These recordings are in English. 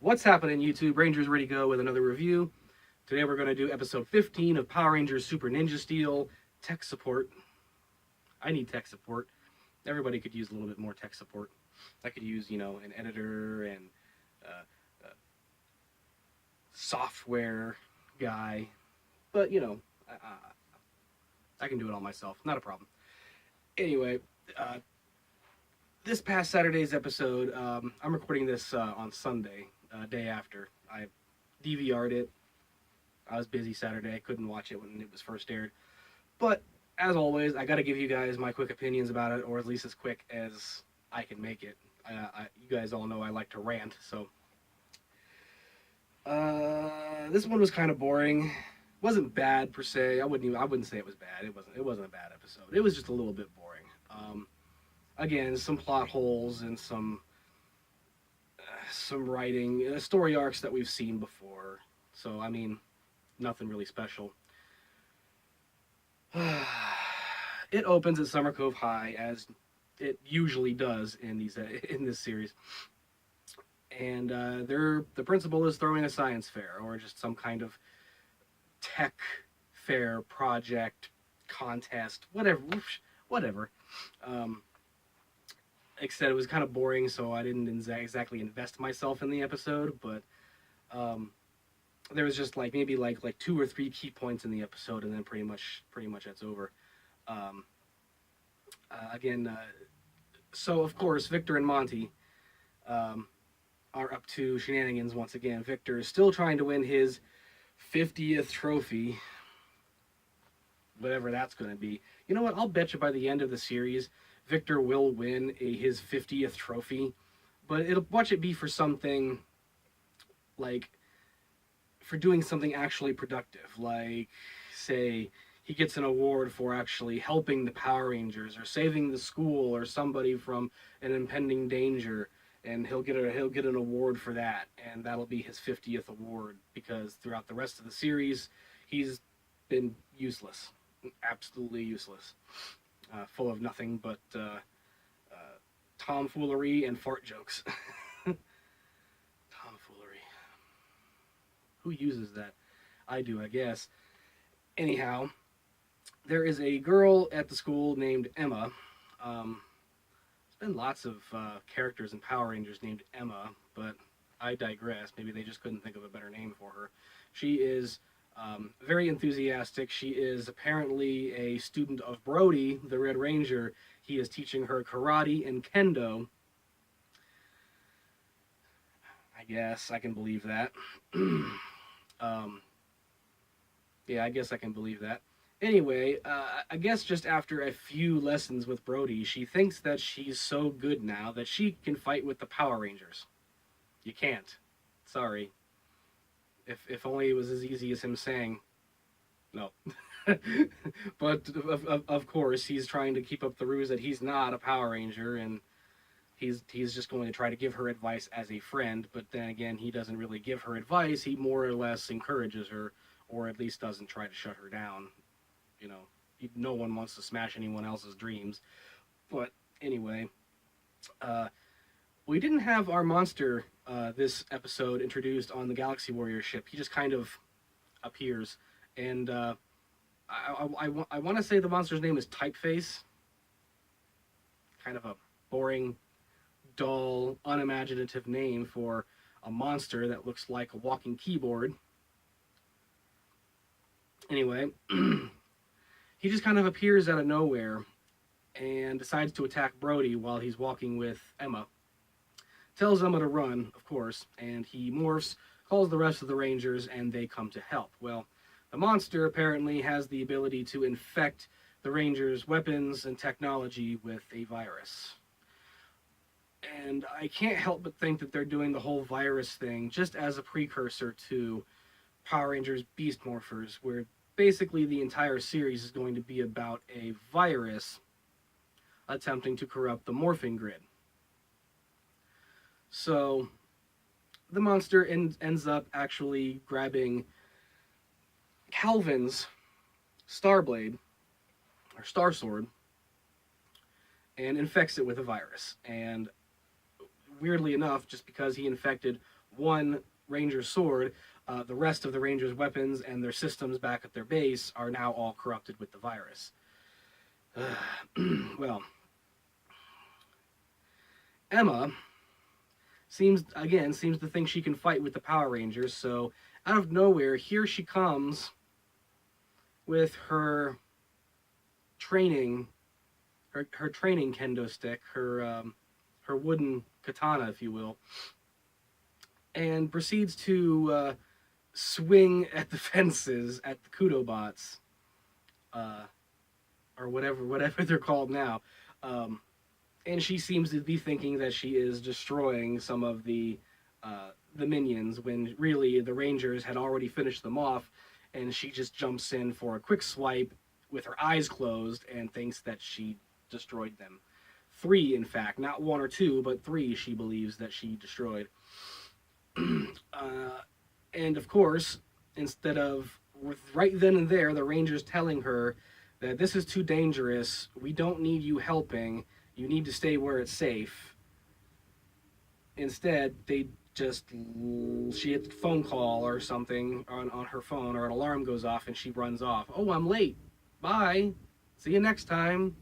What's happening, YouTube? Rangers ready to go with another review. Today we're going to do episode 15 of Power Rangers Super Ninja Steel. Tech support. I need tech support. Everybody could use a little bit more tech support. I could use, an editor and software guy. But, I can do it all myself. Not a problem. Anyway, this past Saturday's episode, I'm recording this on Sunday, day after. I DVR'd it. I was busy Saturday. I couldn't watch it when it was first aired. But, as always, I got to give you guys my quick opinions about it, or at least as quick as I can make it. You guys all know I like to rant, so... this one was kind of boring. It wasn't bad, per se. I wouldn't say it was bad. It wasn't a bad episode. It was just a little bit boring. Again, some plot holes and some writing, story arcs that we've seen before. So, I mean, nothing really special. It opens at Summer Cove High, as it usually does in this series. And the principal is throwing a science fair, or just some kind of tech fair project contest, whatever. Except it was kind of boring, so I didn't exactly invest myself in the episode. But there was just maybe 2 or 3 key points in the episode, and then pretty much that's over. Again, so of course Victor and Monty are up to shenanigans once again. Victor is still trying to win his 50th trophy, whatever that's going to be. You know what? I'll bet you by the end of the series, Victor will win his 50th trophy, but watch it be for something for doing something actually productive, say he gets an award for actually helping the Power Rangers or saving the school or somebody from an impending danger, and he'll get an award for that, and that'll be his 50th award, because throughout the rest of the series he's been useless, absolutely useless, full of nothing but tomfoolery and fart jokes. Tomfoolery. Who uses that? I do, I guess. Anyhow, there is a girl at the school named Emma. There's been lots of characters in Power Rangers named Emma, but I digress. Maybe they just couldn't think of a better name for her. She is very enthusiastic. She is apparently a student of Brody, the Red Ranger. He is teaching her karate and kendo. I guess I can believe that. Yeah, I guess I can believe that. Anyway, I guess just after a few lessons with Brody, she thinks that she's so good now that she can fight with the Power Rangers. You can't. Sorry. If only it was as easy as him saying no. But of course, he's trying to keep up the ruse that he's not a Power Ranger, and he's just going to try to give her advice as a friend. But then again, he doesn't really give her advice. He more or less encourages her, or at least doesn't try to shut her down. No one wants to smash anyone else's dreams. But anyway, we didn't have our monster this episode introduced on the Galaxy Warrior ship. He just kind of appears, and I want to say the monster's name is Typeface. Kind of a boring, dull, unimaginative name for a monster that looks like a walking keyboard. Anyway, he just kind of appears out of nowhere and decides to attack Brody while he's walking with Emma. Tells Emma to run, of course, and he morphs, calls the rest of the Rangers, and they come to help. Well, the monster apparently has the ability to infect the Rangers' weapons and technology with a virus. And I can't help but think that they're doing the whole virus thing just as a precursor to Power Rangers Beast Morphers, where basically the entire series is going to be about a virus attempting to corrupt the morphing grid. So the monster ends up actually grabbing Calvin's Starblade, or Star Sword, and infects it with a virus. And weirdly enough, just because he infected one Ranger sword, the rest of the Rangers' weapons and their systems back at their base are now all corrupted with the virus. Well, Emma seems to think she can fight with the Power Rangers, so out of nowhere, here she comes with her training, her training kendo stick, her wooden katana, if you will, and proceeds to swing at the fences at the Kudobots, or whatever they're called now. And she seems to be thinking that she is destroying some of the minions, when really the Rangers had already finished them off, and she just jumps in for a quick swipe with her eyes closed and thinks that she destroyed them. 3, in fact, not 1 or 2, but 3 she believes that she destroyed. And of course, instead of right then and there, the Rangers telling her that this is too dangerous, we don't need you helping, you need to stay where it's safe. Instead, she hits a phone call or something on her phone, or an alarm goes off and she runs off. Oh, I'm late. Bye. See you next time.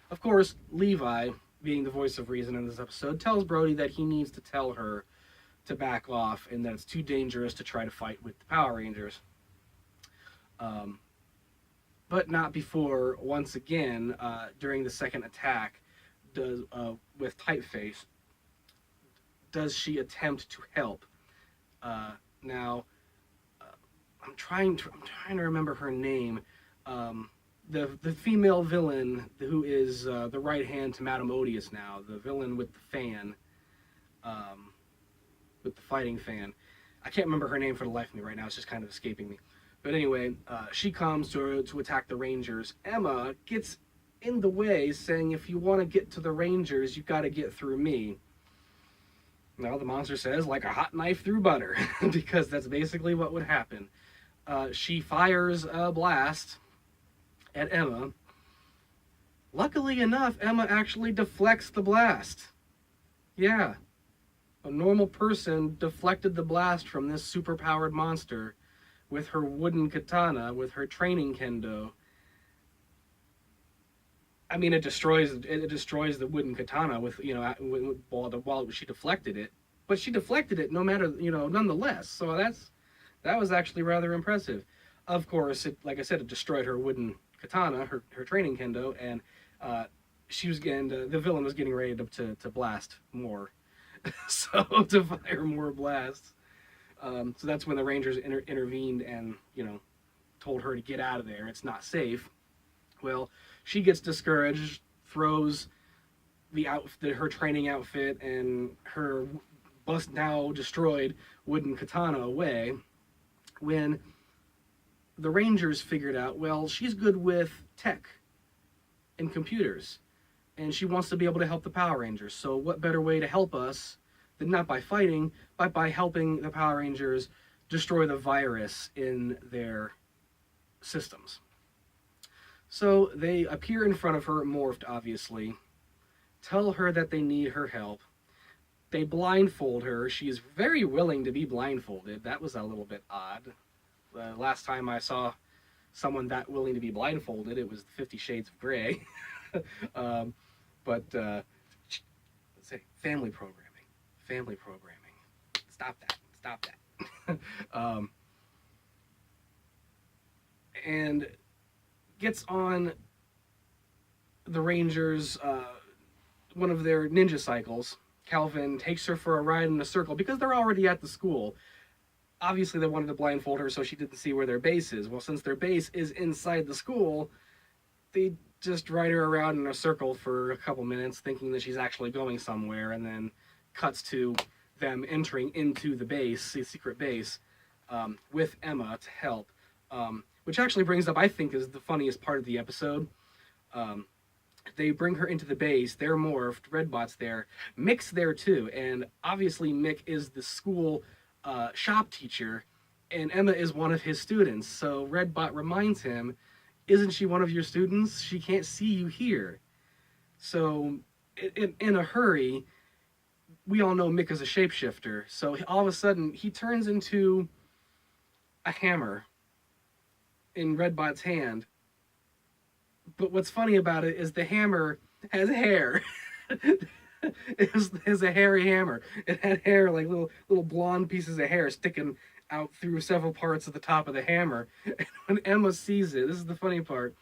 Of course, Levi, being the voice of reason in this episode, tells Brody that he needs to tell her to back off and that it's too dangerous to try to fight with the Power Rangers. But not before, once again, during the second attack, with Typeface, does she attempt to help. Now, I'm trying to remember her name. The female villain who is the right hand to Madame Odious now, the villain with the fan, with the fighting fan. I can't remember her name for the life of me right now. It's just kind of escaping me. But anyway, she comes to attack the Rangers. Emma gets in the way, saying, if you want to get to the Rangers, you got to get through me. Now, the monster says, like a hot knife through butter, because that's basically what would happen. She fires a blast at Emma. Luckily enough, Emma actually deflects the blast. Yeah. A normal person deflected the blast from this super-powered monster with her wooden katana, with her training kendo. I mean, it destroys the wooden katana with, while she deflected it. But she deflected it nonetheless. So that was actually rather impressive. Of course, like I said, it destroyed her wooden katana, her training kendo, and the villain was getting ready to blast more. So to fire more blasts. So that's when the Rangers intervened and, told her to get out of there. It's not safe. Well, she gets discouraged, throws her training outfit and her now destroyed wooden katana away, when the Rangers figured out, well, she's good with tech and computers, and she wants to be able to help the Power Rangers. So what better way to help us than not by fighting, but by helping the Power Rangers destroy the virus in their systems. So they appear in front of her, morphed obviously, tell her that they need her help. They blindfold her. She's very willing to be blindfolded. That was a little bit odd. The last time I saw someone that willing to be blindfolded, it was 50 Shades of Grey. But let's say family programming. Stop that. And gets on the Rangers, one of their ninja cycles. Calvin takes her for a ride in a circle because they're already at the school. Obviously, they wanted to blindfold her so she didn't see where their base is. Well, since their base is inside the school, they just ride her around in a circle for a couple minutes, thinking that she's actually going somewhere, and then cuts to them entering into the base, the secret base, with Emma to help. Which actually brings up, I think, is the funniest part of the episode. They bring her into the base, they're morphed, Redbot's there, Mick's there too, and obviously Mick is the school shop teacher, and Emma is one of his students, so Redbot reminds him, isn't she one of your students? She can't see you here. So, in a hurry, we all know Mick is a shapeshifter, so all of a sudden he turns into a hammer in Redbot's hand. But what's funny about it is the hammer has hair. It was a hairy hammer. It had hair, like little blonde pieces of hair sticking out through several parts of the top of the hammer. And when Emma sees it, this is the funny part.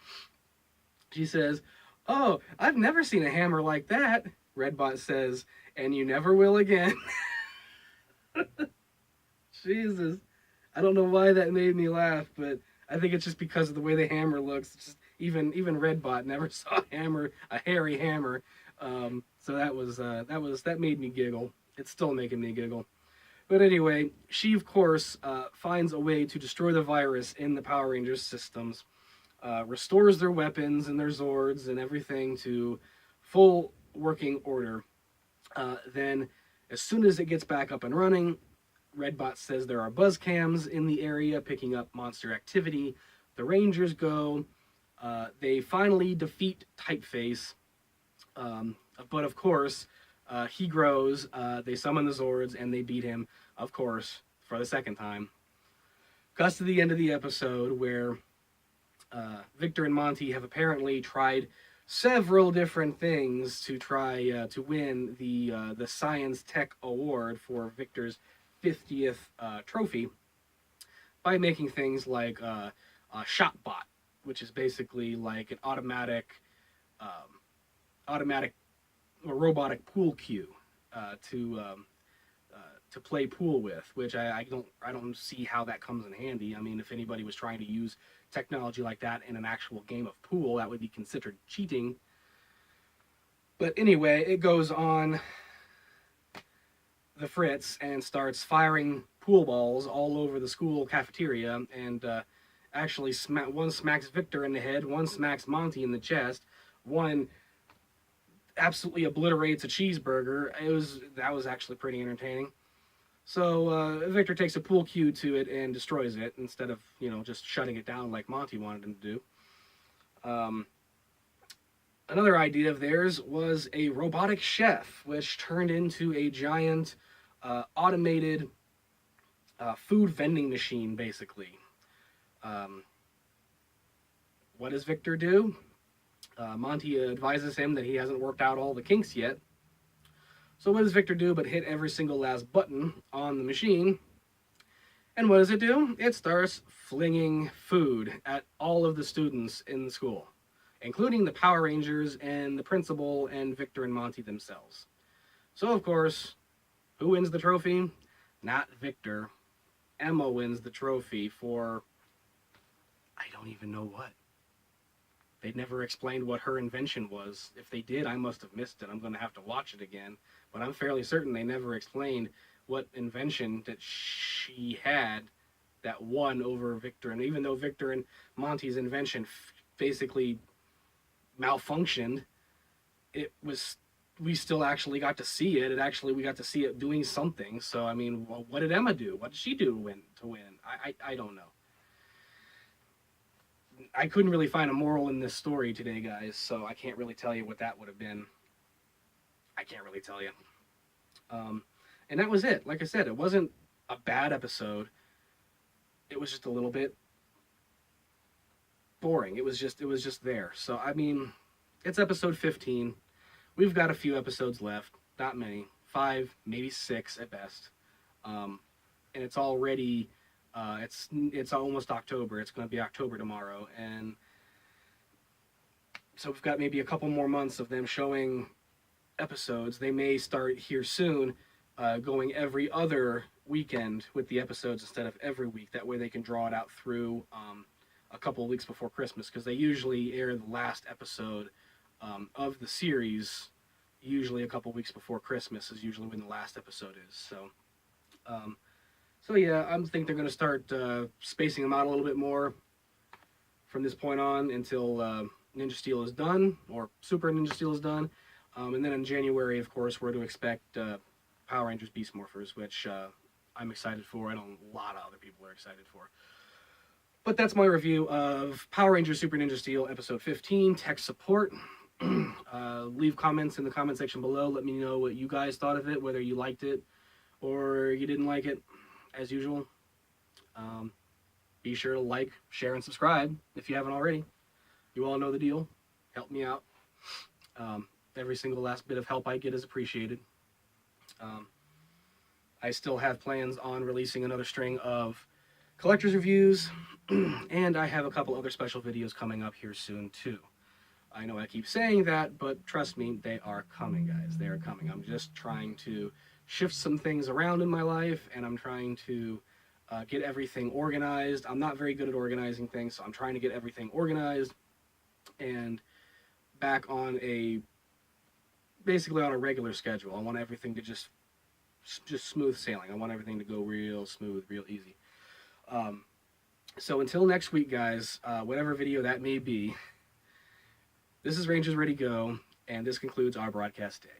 She says, "Oh, I've never seen a hammer like that." Redbot says, "And you never will again." Jesus. I don't know why that made me laugh, but I think it's just because of the way the hammer looks. It's just even Redbot never saw a hairy hammer. So that made me giggle. It's still making me giggle. But anyway, she of course finds a way to destroy the virus in the Power Rangers systems, restores their weapons and their Zords and everything to full working order. Then, as soon as it gets back up and running, Redbot says there are buzz cams in the area picking up monster activity. The Rangers go. They finally defeat Typeface. But of course, he grows. They summon the Zords and they beat him, of course, for the second time. Cuts to the end of the episode where Victor and Monty have apparently tried several different things to try to win the Science Tech Award for Victor's 50th trophy by making things like a ShopBot, which is basically like an automatic or robotic pool cue to play pool with, which I don't see how that comes in handy. I mean, if anybody was trying to use technology like that in an actual game of pool, that would be considered cheating. But anyway, it goes on the Fritz and starts firing pool balls all over the school cafeteria, and actually one smacks Victor in the head, one smacks Monty in the chest, one absolutely obliterates a cheeseburger. That was actually pretty entertaining. So Victor takes a pool cue to it and destroys it instead of just shutting it down like Monty wanted him to do. Another idea of theirs was a robotic chef, which turned into a giant automated food vending machine, basically. What does Victor do? Monty advises him that he hasn't worked out all the kinks yet. So what does Victor do but hit every single last button on the machine? And what does it do? It starts flinging food at all of the students in the school, including the Power Rangers and the principal and Victor and Monty themselves. So of course, who wins the trophy? Not Victor. Emma wins the trophy for I don't even know what. They never explained what her invention was. If they did, I must have missed it. I'm going to have to watch it again. But I'm fairly certain they never explained what invention that she had that won over Victor. And even though Victor and Monty's invention basically malfunctioned, we still actually got to see it. We got to see it doing something. So, I mean, what did Emma do? What did she do to win? I don't know. I couldn't really find a moral in this story today, guys, so I can't really tell you what that would have been. I can't really tell you. And that was it. Like I said, it wasn't a bad episode. It was just a little bit boring. It was just there. So, I mean, it's episode 15. We've got a few episodes left. Not many. 5, maybe 6 at best. And it's already... it's almost October. It's going to be October tomorrow, and so we've got maybe a couple more months of them showing episodes. They may start here soon, going every other weekend with the episodes instead of every week. That way they can draw it out through a couple of weeks before Christmas, because they usually air the last episode of the series usually a couple weeks before Christmas is usually when the last episode is. So yeah, I think they're going to start spacing them out a little bit more from this point on until Ninja Steel is done, or Super Ninja Steel is done. And then in January, of course, we're to expect Power Rangers Beast Morphers, which I'm excited for. I know a lot of other people are excited for. But that's my review of Power Rangers Super Ninja Steel Episode 15, Tech Support. Leave comments in the comment section below. Let me know what you guys thought of it, whether you liked it or you didn't like it, as usual. Be sure to like, share, and subscribe if you haven't already. You all know the deal. Help me out. Every single last bit of help I get is appreciated. I still have plans on releasing another string of collector's reviews, and I have a couple other special videos coming up here soon too. I know I keep saying that, but trust me, they are coming, guys. They are coming. I'm just trying to shift some things around in my life, and I'm trying to get everything organized. I'm not very good at organizing things, so I'm trying to get everything organized and back on basically on a regular schedule. I want everything to just smooth sailing. I want everything to go real smooth, real easy. So until next week, guys, whatever video that may be, this is Rangers Ready Go, and this concludes our broadcast day.